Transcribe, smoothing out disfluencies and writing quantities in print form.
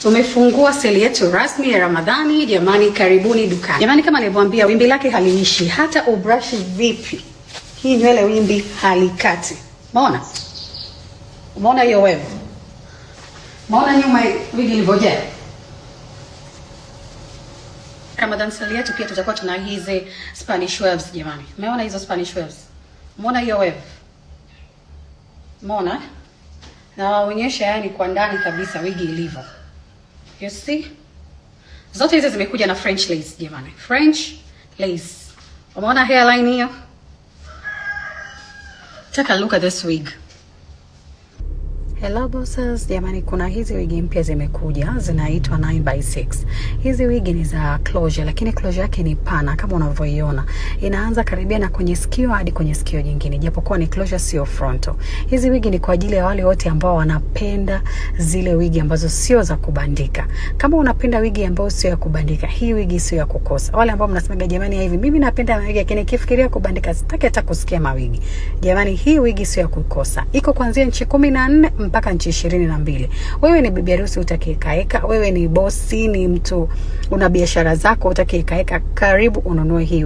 Tumefungua seli yetu rasmi ya Ramadhani. Jamani, karibuni dukani. Jamani, kama nilivyowaambia, wimbi lake haliishi. Hata ubrush vipi, hii nywele wimbi halikati. Umeona? Umeona hiyo wewe? Umeona nyuma wigi ilivyojaa? Ramadan seli yetu pia tutakuwa tuna hizi Spanish waves jamani. Umeona hizo Spanish waves? Umeona hiyo wave? Umeona? Na waonyesha yani kwa ndani kabisa wigi ilivyo. You see? Zote hizi zimekuja na French lace jamani. French lace. Umeona hairline hiyo? Take a look at this wig. Hello bosses, jamani, kuna hizi wigi mpya zimekuja, zinaitwa 9x6. Hizi wigi ni za closure, lakini closure yake ni pana kama unavyoiona. Inaanza karibia na kwenye sikio hadi kwenye sikio jingine, japokuwa ni closure sio frontal. Hizi wigi ni kwa ajili ya wale wote ambao wanapenda zile wigi ambazo sio za kubandika. Kama unapenda wigi ambayo sio ya kubandika, hii wigi sio ya kukosa. Wale ambao mnasema jamani hivi, mimi napenda wigi lakini nikifikiria kubandika sitaki hata kusikia mawigi. Jamani, hii wigi sio ya kukosa. Iko kuanzia inchi 14 mpaka inchi 22. Wewe ni bibi harusi utakiekaeka, wewe ni bosi, ni mtu una biashara zako utakiekaeka, karibu ununue hii.